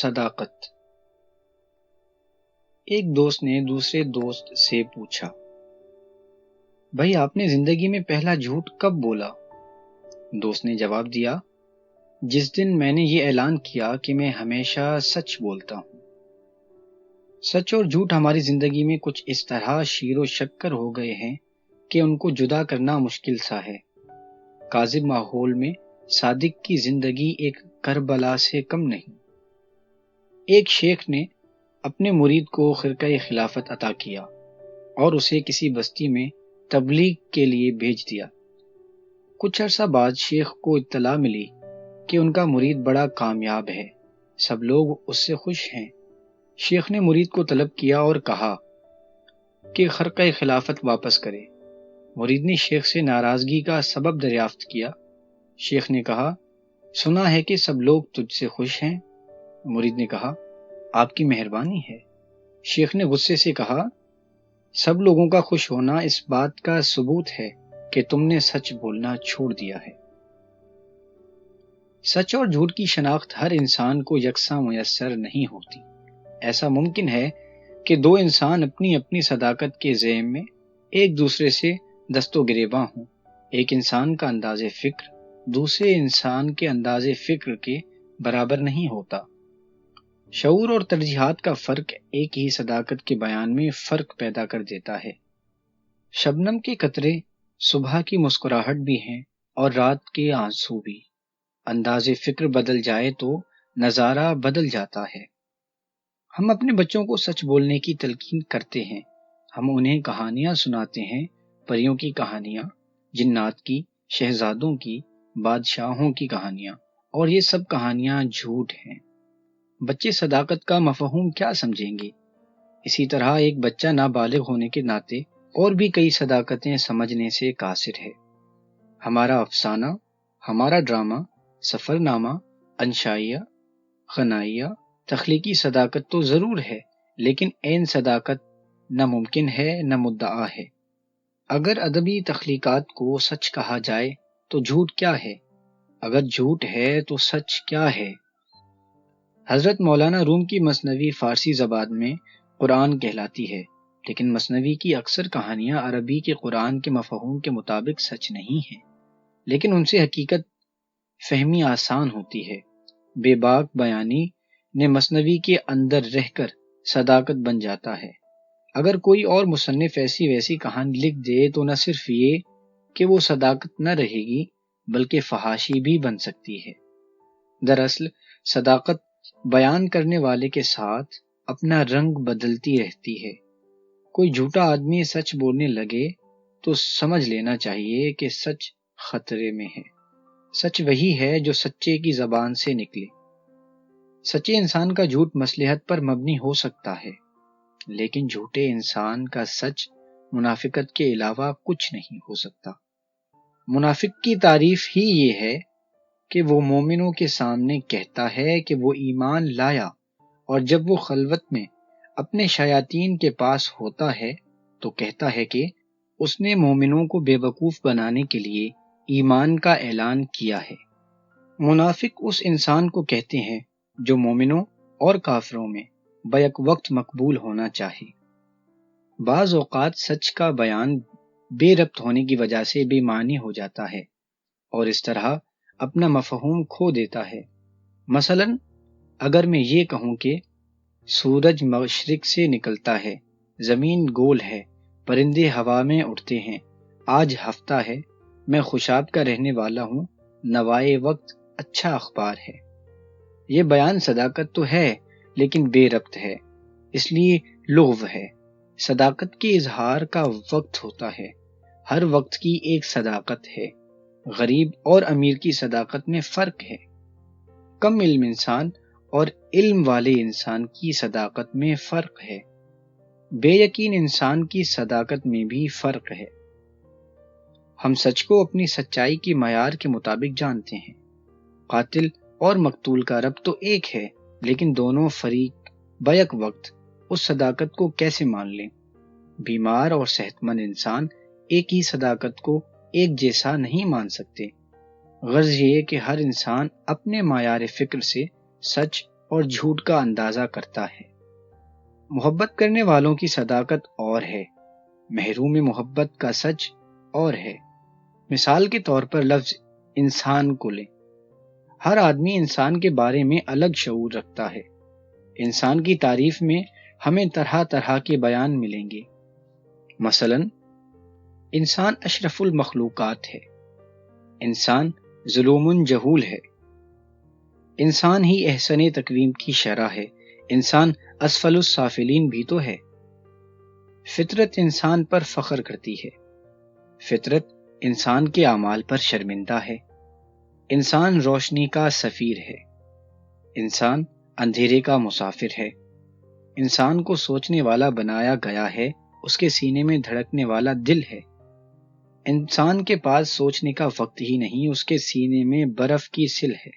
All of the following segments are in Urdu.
صداقت۔ ایک دوست نے دوسرے دوست سے پوچھا، بھائی آپ نے زندگی میں پہلا جھوٹ کب بولا؟ دوست نے جواب دیا، جس دن میں نے یہ اعلان کیا کہ میں ہمیشہ سچ بولتا ہوں۔ سچ اور جھوٹ ہماری زندگی میں کچھ اس طرح شیر و شکر ہو گئے ہیں کہ ان کو جدا کرنا مشکل سا ہے۔ کاذب ماحول میں صادق کی زندگی ایک کربلا سے کم نہیں۔ ایک شیخ نے اپنے مرید کو خرقہ خلافت عطا کیا اور اسے کسی بستی میں تبلیغ کے لیے بھیج دیا۔ کچھ عرصہ بعد شیخ کو اطلاع ملی کہ ان کا مرید بڑا کامیاب ہے، سب لوگ اس سے خوش ہیں۔ شیخ نے مرید کو طلب کیا اور کہا کہ خرقہ خلافت واپس کرے۔ مرید نے شیخ سے ناراضگی کا سبب دریافت کیا۔ شیخ نے کہا، سنا ہے کہ سب لوگ تجھ سے خوش ہیں۔ مرید نے کہا، آپ کی مہربانی ہے۔ شیخ نے غصے سے کہا، سب لوگوں کا خوش ہونا اس بات کا ثبوت ہے کہ تم نے سچ بولنا چھوڑ دیا ہے۔ سچ اور جھوٹ کی شناخت ہر انسان کو یکساں میسر نہیں ہوتی۔ ایسا ممکن ہے کہ دو انسان اپنی اپنی صداقت کے ذیم میں ایک دوسرے سے دست و گریباں ہوں۔ ایک انسان کا انداز فکر دوسرے انسان کے انداز فکر کے برابر نہیں ہوتا۔ شعور اور ترجیحات کا فرق ایک ہی صداقت کے بیان میں فرق پیدا کر دیتا ہے۔ شبنم کے قطرے صبح کی مسکراہٹ بھی ہیں اور رات کے آنسو بھی۔ انداز فکر بدل جائے تو نظارہ بدل جاتا ہے۔ ہم اپنے بچوں کو سچ بولنے کی تلقین کرتے ہیں۔ ہم انہیں کہانیاں سناتے ہیں، پریوں کی کہانیاں، جنات کی، شہزادوں کی، بادشاہوں کی کہانیاں، اور یہ سب کہانیاں جھوٹ ہیں۔ بچے صداقت کا مفہوم کیا سمجھیں گے؟ اسی طرح ایک بچہ نابالغ ہونے کے ناطے اور بھی کئی صداقتیں سمجھنے سے قاصر ہے۔ ہمارا افسانہ، ہمارا ڈرامہ، سفر نامہ، انشائیہ، غنائیہ، تخلیقی صداقت تو ضرور ہے، لیکن عین صداقت نہ ممکن ہے نہ مدعا ہے۔ اگر ادبی تخلیقات کو سچ کہا جائے تو جھوٹ کیا ہے؟ اگر جھوٹ ہے تو سچ کیا ہے؟ حضرت مولانا روم کی مثنوی فارسی زبان میں قرآن کہلاتی ہے، لیکن مثنوی کی اکثر کہانیاں عربی کے قرآن کے مفہوم کے مطابق سچ نہیں ہیں، لیکن ان سے حقیقت فہمی آسان ہوتی ہے۔ بے باک بیانی نے مثنوی کے اندر رہ کر صداقت بن جاتا ہے۔ اگر کوئی اور مصنف ایسی ویسی کہانی لکھ دے تو نہ صرف یہ کہ وہ صداقت نہ رہے گی بلکہ فحاشی بھی بن سکتی ہے۔ دراصل صداقت بیان کرنے والے کے ساتھ اپنا رنگ بدلتی رہتی ہے۔ کوئی جھوٹا آدمی سچ بولنے لگے تو سمجھ لینا چاہیے کہ سچ خطرے میں ہے۔ سچ وہی ہے جو سچے کی زبان سے نکلے۔ سچے انسان کا جھوٹ مصلحت پر مبنی ہو سکتا ہے، لیکن جھوٹے انسان کا سچ منافقت کے علاوہ کچھ نہیں ہو سکتا۔ منافق کی تعریف ہی یہ ہے کہ وہ مومنوں کے سامنے کہتا ہے کہ وہ ایمان لایا، اور جب وہ خلوت میں اپنے شیاطین کے پاس ہوتا ہے تو کہتا ہے کہ اس نے مومنوں کو بے وقوف بنانے کے لیے ایمان کا اعلان کیا ہے۔ منافق اس انسان کو کہتے ہیں جو مومنوں اور کافروں میں بیک وقت مقبول ہونا چاہے۔ بعض اوقات سچ کا بیان بے ربط ہونے کی وجہ سے بے معنی ہو جاتا ہے اور اس طرح اپنا مفہوم کھو دیتا ہے۔ مثلا اگر میں یہ کہوں کہ سورج مشرق سے نکلتا ہے، زمین گول ہے، پرندے ہوا میں اڑتے ہیں، آج ہفتہ ہے، میں خوشاب کا رہنے والا ہوں، نوائے وقت اچھا اخبار ہے۔ یہ بیان صداقت تو ہے لیکن بے ربط ہے، اس لیے لغو ہے۔ صداقت کے اظہار کا وقت ہوتا ہے، ہر وقت کی ایک صداقت ہے۔ غریب اور امیر کی صداقت میں فرق ہے۔ کم علم انسان اور علم والے انسان کی صداقت میں فرق ہے۔ بے یقین انسان کی صداقت میں بھی فرق ہے۔ ہم سچ کو اپنی سچائی کے معیار کے مطابق جانتے ہیں۔ قاتل اور مقتول کا رب تو ایک ہے، لیکن دونوں فریق بیک وقت اس صداقت کو کیسے مان لیں؟ بیمار اور صحت مند انسان ایک ہی صداقت کو ایک جیسا نہیں مان سکتے۔ غرض یہ کہ ہر انسان اپنے معیار فکر سے سچ اور جھوٹ کا اندازہ کرتا ہے۔ محبت کرنے والوں کی صداقت اور ہے، محروم محبت کا سچ اور ہے۔ مثال کے طور پر لفظ انسان کو لیں۔ ہر آدمی انسان کے بارے میں الگ شعور رکھتا ہے۔ انسان کی تعریف میں ہمیں طرح طرح کے بیان ملیں گے۔ مثلا انسان اشرف المخلوقات ہے، انسان ظلوم جہول ہے، انسان ہی احسن تقویم کی شرح ہے، انسان اسفل السافلین بھی تو ہے۔ فطرت انسان پر فخر کرتی ہے، فطرت انسان کے اعمال پر شرمندہ ہے۔ انسان روشنی کا سفیر ہے، انسان اندھیرے کا مسافر ہے۔ انسان کو سوچنے والا بنایا گیا ہے، اس کے سینے میں دھڑکنے والا دل ہے۔ انسان کے پاس سوچنے کا وقت ہی نہیں، اس کے سینے میں برف کی سل ہے۔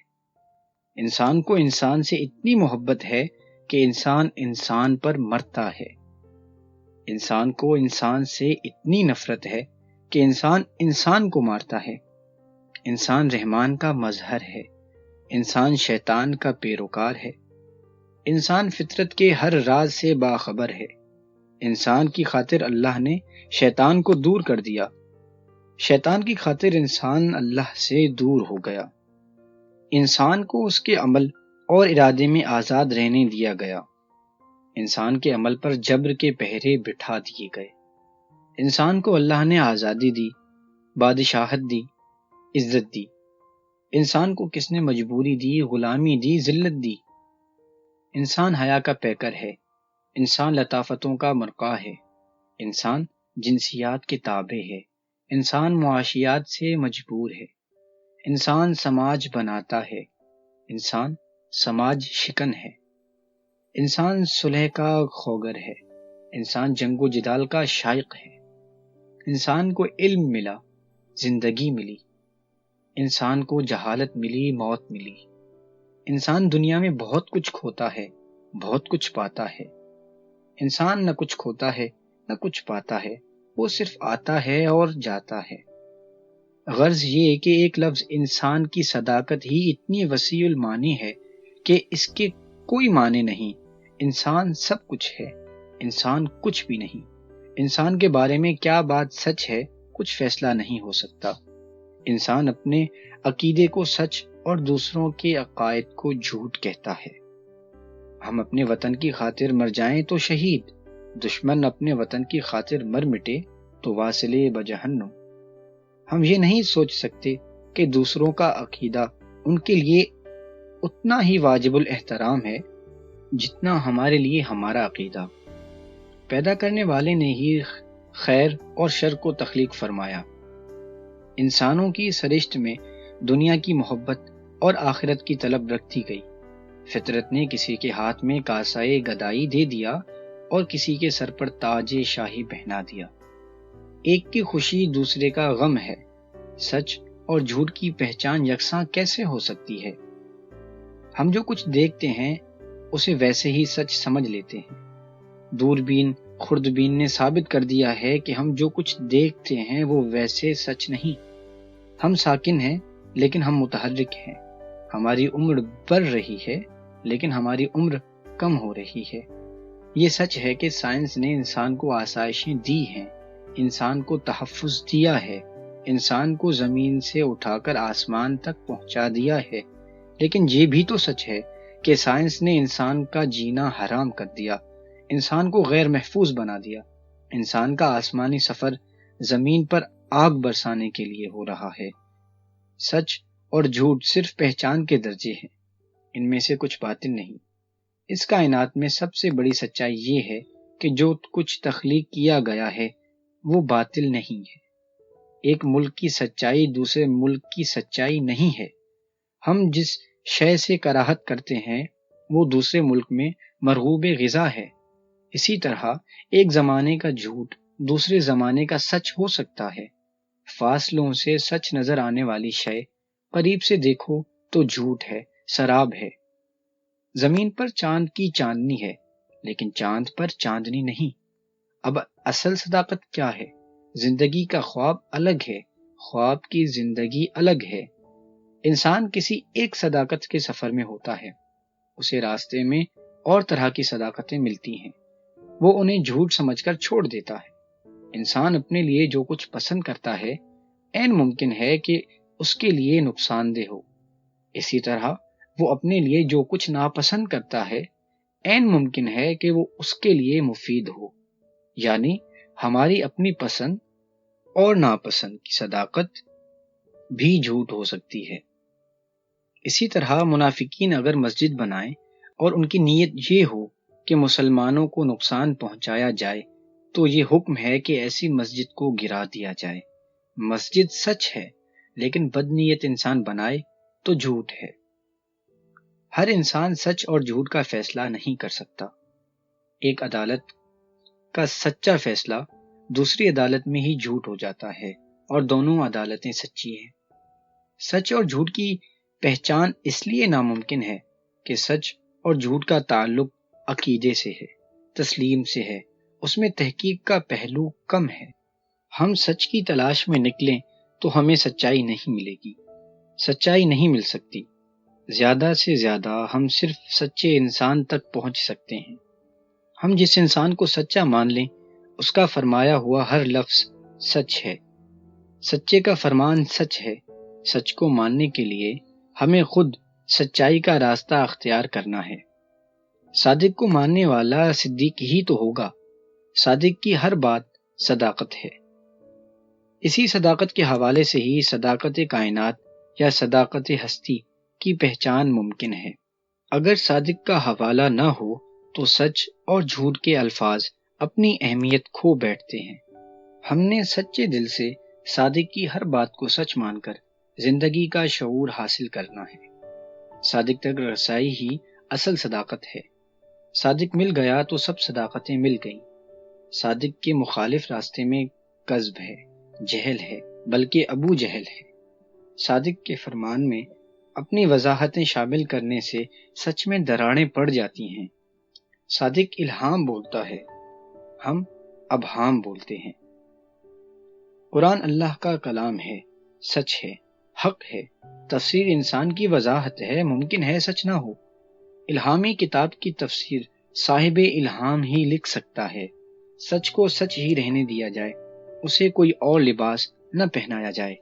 انسان کو انسان سے اتنی محبت ہے کہ انسان انسان پر مرتا ہے۔ انسان کو انسان سے اتنی نفرت ہے کہ انسان انسان کو مارتا ہے۔ انسان رحمان کا مظہر ہے، انسان شیطان کا پیروکار ہے۔ انسان فطرت کے ہر راز سے باخبر ہے۔ انسان کی خاطر اللہ نے شیطان کو دور کر دیا، شیطان کی خاطر انسان اللہ سے دور ہو گیا۔ انسان کو اس کے عمل اور ارادے میں آزاد رہنے دیا گیا، انسان کے عمل پر جبر کے پہرے بٹھا دیے گئے۔ انسان کو اللہ نے آزادی دی، بادشاہت دی، عزت دی۔ انسان کو کس نے مجبوری دی، غلامی دی، ذلت دی؟ انسان حیا کا پیکر ہے، انسان لطافتوں کا مرقع ہے، انسان جنسیات کے تابع ہے، انسان معاشیات سے مجبور ہے، انسان سماج بناتا ہے، انسان سماج شکن ہے، انسان صلح کا خوگر ہے، انسان جنگ و جدال کا شائق ہے۔ انسان کو علم ملا، زندگی ملی، انسان کو جہالت ملی، موت ملی۔ انسان دنیا میں بہت کچھ کھوتا ہے، بہت کچھ پاتا ہے۔ انسان نہ کچھ کھوتا ہے نہ کچھ پاتا ہے، وہ صرف آتا ہے اور جاتا ہے۔ غرض یہ کہ ایک لفظ انسان کی صداقت ہی اتنی وسیع المعنی ہے کہ اس کے کوئی معنی نہیں۔ انسان سب کچھ ہے، انسان کچھ بھی نہیں۔ انسان کے بارے میں کیا بات سچ ہے، کچھ فیصلہ نہیں ہو سکتا۔ انسان اپنے عقیدے کو سچ اور دوسروں کے عقائد کو جھوٹ کہتا ہے۔ ہم اپنے وطن کی خاطر مر جائیں تو شہید، دشمن اپنے وطن کی خاطر مر مٹے تو واصل بجہنم۔ ہم یہ نہیں سوچ سکتے کہ دوسروں کا عقیدہ ان کے لیے اتنا ہی واجب الاحترام ہے جتنا ہمارے لیے ہمارا عقیدہ۔ پیدا کرنے والے نے ہی خیر اور شر کو تخلیق فرمایا۔ انسانوں کی سرشت میں دنیا کی محبت اور آخرت کی طلب رکھ دی گئی۔ فطرت نے کسی کے ہاتھ میں کاسائے گدائی دے دیا اور کسی کے سر پر تاج شاہی پہنا دیا۔ ایک کی خوشی دوسرے کا غم ہے۔ سچ اور جھوٹ کی پہچان یکساں کیسے ہو سکتی ہے؟ ہم جو کچھ دیکھتے ہیں اسے ویسے ہی سچ سمجھ لیتے ہیں۔ دوربین خوردبین نے ثابت کر دیا ہے کہ ہم جو کچھ دیکھتے ہیں وہ ویسے سچ نہیں۔ ہم ساکن ہیں لیکن ہم متحرک ہیں۔ ہماری عمر بڑھ رہی ہے لیکن ہماری عمر کم ہو رہی ہے۔ یہ سچ ہے کہ سائنس نے انسان کو آسائشیں دی ہیں، انسان کو تحفظ دیا ہے، انسان کو زمین سے اٹھا کر آسمان تک پہنچا دیا ہے، لیکن یہ بھی تو سچ ہے کہ سائنس نے انسان کا جینا حرام کر دیا، انسان کو غیر محفوظ بنا دیا۔ انسان کا آسمانی سفر زمین پر آگ برسانے کے لیے ہو رہا ہے۔ سچ اور جھوٹ صرف پہچان کے درجے ہیں، ان میں سے کچھ باطل نہیں۔ اس کائنات میں سب سے بڑی سچائی یہ ہے کہ جو کچھ تخلیق کیا گیا ہے وہ باطل نہیں ہے۔ ایک ملک کی سچائی دوسرے ملک کی سچائی نہیں ہے۔ ہم جس شے سے کراہت کرتے ہیں وہ دوسرے ملک میں مرغوب غذا ہے۔ اسی طرح ایک زمانے کا جھوٹ دوسرے زمانے کا سچ ہو سکتا ہے۔ فاصلوں سے سچ نظر آنے والی شے قریب سے دیکھو تو جھوٹ ہے، سراب ہے۔ زمین پر چاند کی چاندنی ہے لیکن چاند پر چاندنی نہیں۔ اب اصل صداقت کیا ہے؟ زندگی کا خواب الگ ہے، خواب کی زندگی الگ ہے۔ انسان کسی ایک صداقت کے سفر میں ہوتا ہے، اسے راستے میں اور طرح کی صداقتیں ملتی ہیں، وہ انہیں جھوٹ سمجھ کر چھوڑ دیتا ہے۔ انسان اپنے لیے جو کچھ پسند کرتا ہے عین ممکن ہے کہ اس کے لیے نقصان دہ ہو، اسی طرح وہ اپنے لیے جو کچھ ناپسند کرتا ہے عین ممکن ہے کہ وہ اس کے لیے مفید ہو، یعنی ہماری اپنی پسند اور ناپسند کی صداقت بھی جھوٹ ہو سکتی ہے۔ اسی طرح منافقین اگر مسجد بنائیں اور ان کی نیت یہ ہو کہ مسلمانوں کو نقصان پہنچایا جائے تو یہ حکم ہے کہ ایسی مسجد کو گرا دیا جائے۔ مسجد سچ ہے لیکن بدنیت انسان بنائے تو جھوٹ ہے۔ ہر انسان سچ اور جھوٹ کا فیصلہ نہیں کر سکتا۔ ایک عدالت کا سچا فیصلہ دوسری عدالت میں ہی جھوٹ ہو جاتا ہے اور دونوں عدالتیں سچی ہیں۔ سچ اور جھوٹ کی پہچان اس لیے ناممکن ہے کہ سچ اور جھوٹ کا تعلق عقیدے سے ہے، تسلیم سے ہے، اس میں تحقیق کا پہلو کم ہے۔ ہم سچ کی تلاش میں نکلیں تو ہمیں سچائی نہیں ملے گی، سچائی نہیں مل سکتی۔ زیادہ سے زیادہ ہم صرف سچے انسان تک پہنچ سکتے ہیں۔ ہم جس انسان کو سچا مان لیں اس کا فرمایا ہوا ہر لفظ سچ ہے۔ سچے کا فرمان سچ ہے۔ سچ کو ماننے کے لیے ہمیں خود سچائی کا راستہ اختیار کرنا ہے۔ صادق کو ماننے والا صدیق ہی تو ہوگا۔ صادق کی ہر بات صداقت ہے۔ اسی صداقت کے حوالے سے ہی صداقت کائنات یا صداقت ہستی کی پہچان ممکن ہے۔ اگر صادق کا حوالہ نہ ہو تو سچ اور جھوٹ کے الفاظ اپنی اہمیت کھو بیٹھتے ہیں۔ ہم نے سچے دل سے صادق کی ہر بات کو سچ مان کر زندگی کا شعور حاصل کرنا ہے۔ صادق تک رسائی ہی اصل صداقت ہے۔ صادق مل گیا تو سب صداقتیں مل گئیں۔ صادق کے مخالف راستے میں کذب ہے، جہل ہے، بلکہ ابو جہل ہے۔ صادق کے فرمان میں اپنی وضاحتیں شامل کرنے سے سچ میں دراڑیں پڑ جاتی ہیں۔ صادق الہام بولتا ہے، ہم ابہام بولتے ہیں۔ قرآن اللہ کا کلام ہے، سچ ہے، حق ہے۔ تفسیر انسان کی وضاحت ہے، ممکن ہے سچ نہ ہو۔ الہامی کتاب کی تفسیر صاحب الہام ہی لکھ سکتا ہے۔ سچ کو سچ ہی رہنے دیا جائے، اسے کوئی اور لباس نہ پہنایا جائے۔